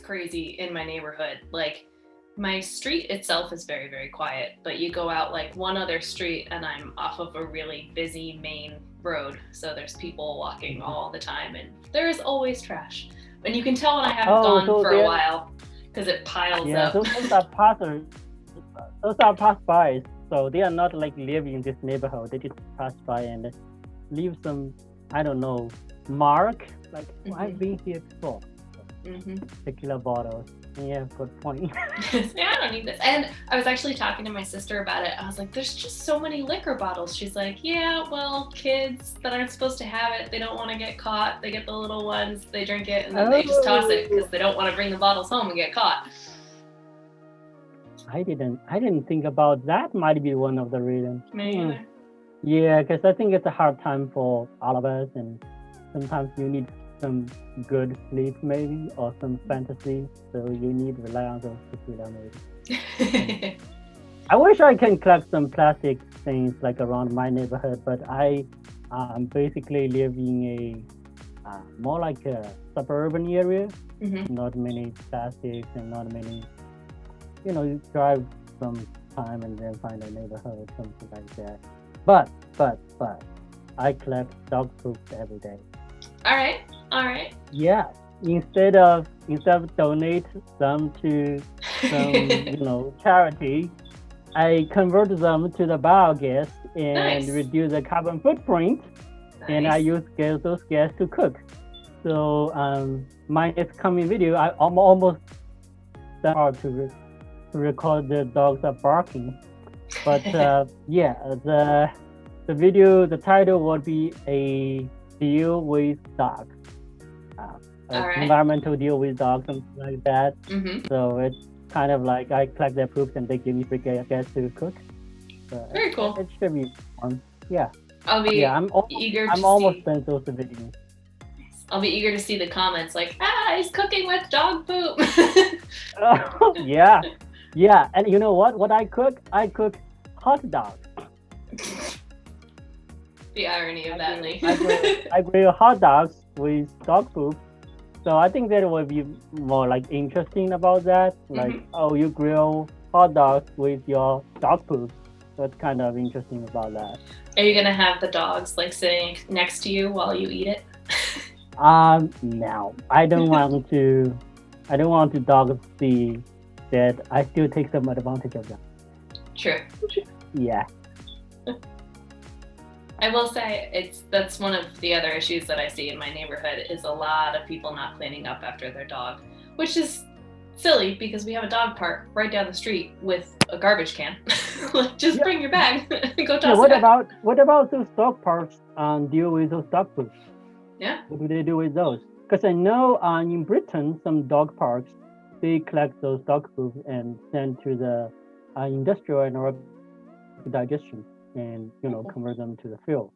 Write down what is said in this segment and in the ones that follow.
crazy in my neighborhood. Like my street itself is very, very quiet, but you go out like one other street and I'm off of a really busy main road. So there's people walking all the time and there's always trash. And you can tell when I haven't Oh, gone so for a while because it piles yeah, up. so those are passers, those are pass-bys. So they are not like living in this neighborhood. They just pass by and leave some, I don't know, mark. Like, oh, I've been here before. Tequila bottles. Yeah, good point. Yeah, I don't need this. And I was actually talking to my sister about it. I was like, there's just so many liquor bottles. She's like, yeah, well, kids that aren't supposed to have it, they don't want to get caught. They get the little ones, they drink it, and then they just toss it because they don't want to bring the bottles home and get caught. I didn't think about that. Might be one of the reasons. Me either. Yeah, because I think it's a hard time for all of us, and sometimes you need some good sleep maybe, or some fantasy, so you need to rely on those tequila maybe. I wish I can collect some plastic things like around my neighborhood, but I basically live in a more like a suburban area. Not many plastics and not many, you drive some time and then find a neighborhood, something like that. But I collect dog poop every day. All right. Yeah. Instead of donate them to some charity, I convert them to the biogas and reduce the carbon footprint. Nice. And I use those gas to cook. So my next coming video, I'm almost hard to record the dogs are barking. But yeah, the video, the title would be a deal with dogs. Environmental deal with dogs, something like that. So it's kind of like I collect their poops and they give me free gas to cook. So very cool. It should be fun. Yeah. I'm eager. I'm almost done those videos. I'll be eager to see the comments like, he's cooking with dog poop. Yeah. And you know what? What I cook? I cook hot dogs. The irony of that, Lee. I grill hot dogs with dog poop. So I think that would be more like interesting about that. Like, you grill hot dogs with your dog poop. That's kind of interesting about that. Are you gonna have the dogs like sitting next to you while you eat it? No, I don't want to. I don't want the dogs see that I still take some advantage of them. True. Yeah. I will say that's one of the other issues that I see in my neighborhood is a lot of people not cleaning up after their dog, which is silly because we have a dog park right down the street with a garbage can. Like, just bring your bag and go toss it. What about those dog parks deal with those dog poops? Yeah. What do they do with those? Because I know in Britain, some dog parks, they collect those dog poop and send to the industrial and digestion and, convert them to the fuel.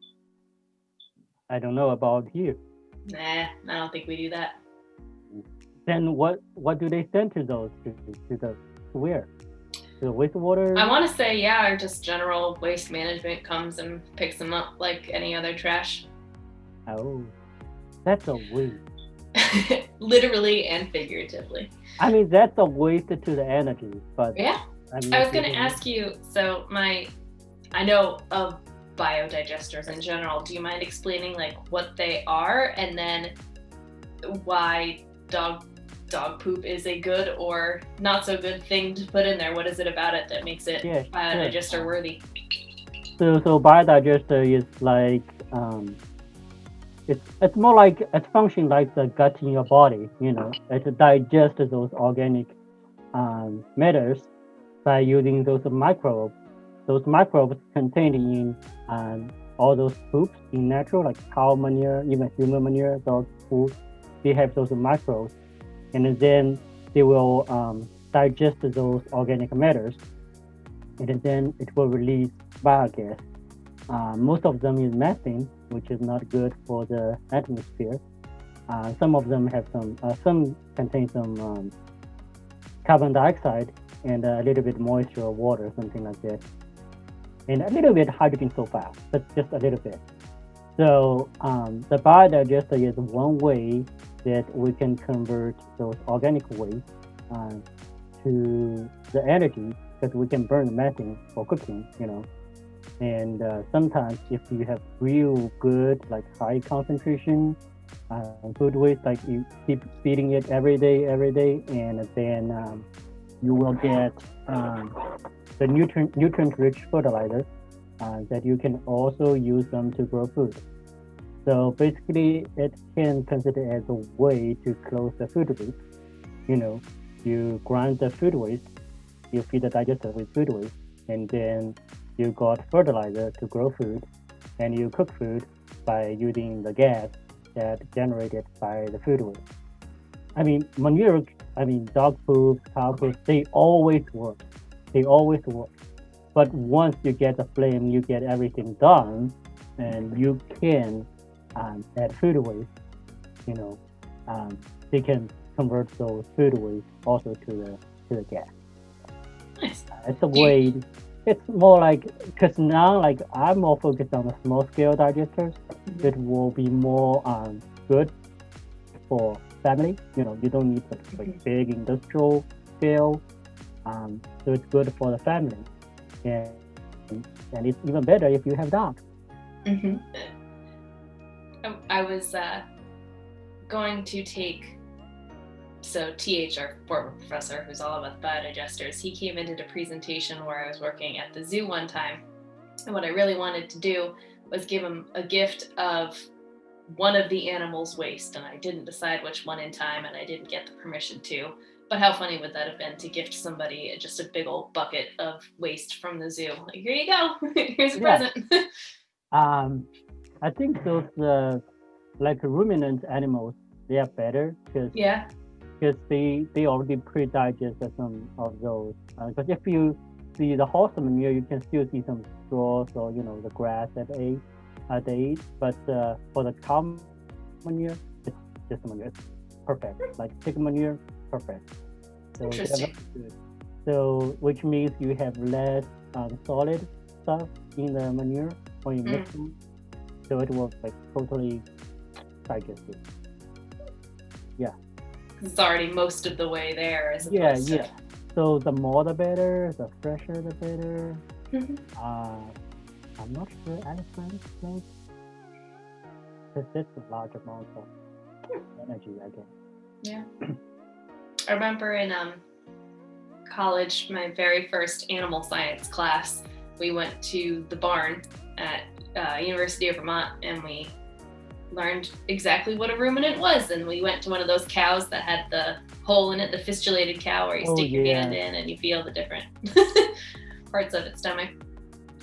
I don't know about here. Nah, I don't think we do that. Then what do they send to those? To where? To the wastewater? I want to say, or just general waste management comes and picks them up like any other trash. Oh, that's a waste. Literally and figuratively. I mean, that's a waste to the energy, but yeah. I was going to ask you, so I know of biodigesters in general. Do you mind explaining like what they are and then why dog poop is a good or not so good thing to put in there? What is it about it that makes it biodigester worthy? So biodigester is like it's more like it functions like the gut in your body. It digests those organic matters by using those microbes. Those microbes contained in all those poops in natural, like cow manure, even human manure, dog food, they have those microbes. And then they will digest those organic matters. And then it will release biogas. Most of them is methane, which is not good for the atmosphere. Some of them have some contain some carbon dioxide and a little bit moisture or water, something like that. And a little bit hydrogen sulfide, but just a little bit. So the biodigester is one way that we can convert those organic waste uh, to the energy because we can burn methane for cooking, And sometimes if you have real good, like high concentration food waste, like you keep feeding it every day, and then you will get the nutrient-rich fertilizer that you can also use them to grow food. So basically, it can consider as a way to close the food loop. You grind the food waste, you feed the digester with food waste, and then you got fertilizer to grow food, and you cook food by using the gas that generated by the food waste. Manure, dog poop, cow poop, they always work. They always work. But once you get the flame, you get everything done, and you can add food waste. You know, they can convert those food waste also to the gas. Nice. It's a way. It's more like because now like I'm more focused on the small scale digesters. It will be more good for family. You don't need like big industrial scale. So it's good for the family, and it's even better if you have dogs. Mm-hmm. I was going to take, so TH, our former professor, who's all about biodigesters, he came and did a presentation where I was working at the zoo one time. And what I really wanted to do was give him a gift of one of the animals' waste. And I didn't decide which one in time, and I didn't get the permission to. But how funny would that have been to gift somebody just a big old bucket of waste from the zoo? Like, here you go. Here's a present. I think those like ruminant animals, they are better because they already pre-digest some of those. Because if you see the horse manure, you can still see some straws or the grass that they eat. But for the cow manure, it's just manure. It's perfect. Like pig manure, perfect. So interesting. So which means you have less solid stuff in the manure when you mix them. So it will like totally digested. Yeah. It's already most of the way there. As opposed to... So the more the better, the fresher the better. I'm not sure elephants make, because that's a large amount of energy, I guess. Yeah. I remember in college, my very first animal science class, we went to the barn at University of Vermont, and we learned exactly what a ruminant was. And we went to one of those cows that had the hole in it, the fistulated cow, where you stick your hand in and you feel the different parts of its stomach.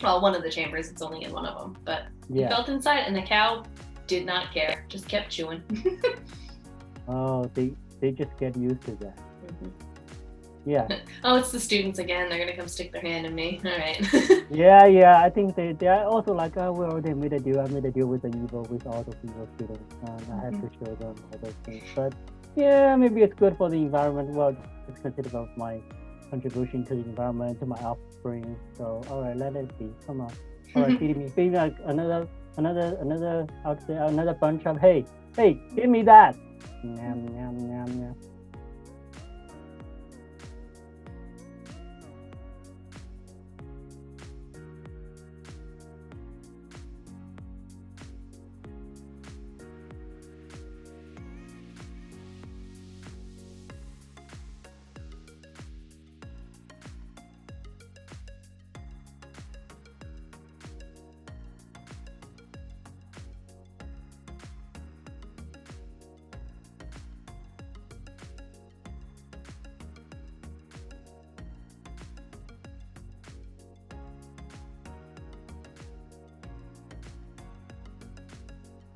Well, one of the chambers, it's only in one of them, but you felt inside, and the cow did not care, just kept chewing. Oh, they just get used to that. Yeah. Oh, it's the students again. They're gonna come stick their hand in me. All right. Yeah. I think they are also like, oh, we already made a deal. I made a deal with all those evil students. I have to show them all those things. But yeah, maybe it's good for the environment. Well, it's considered of my contribution to the environment, to my offspring. So all right, let it be. Come on. All right, feed me like another bunch of hey, give me that. Yum, yum, yum, yum.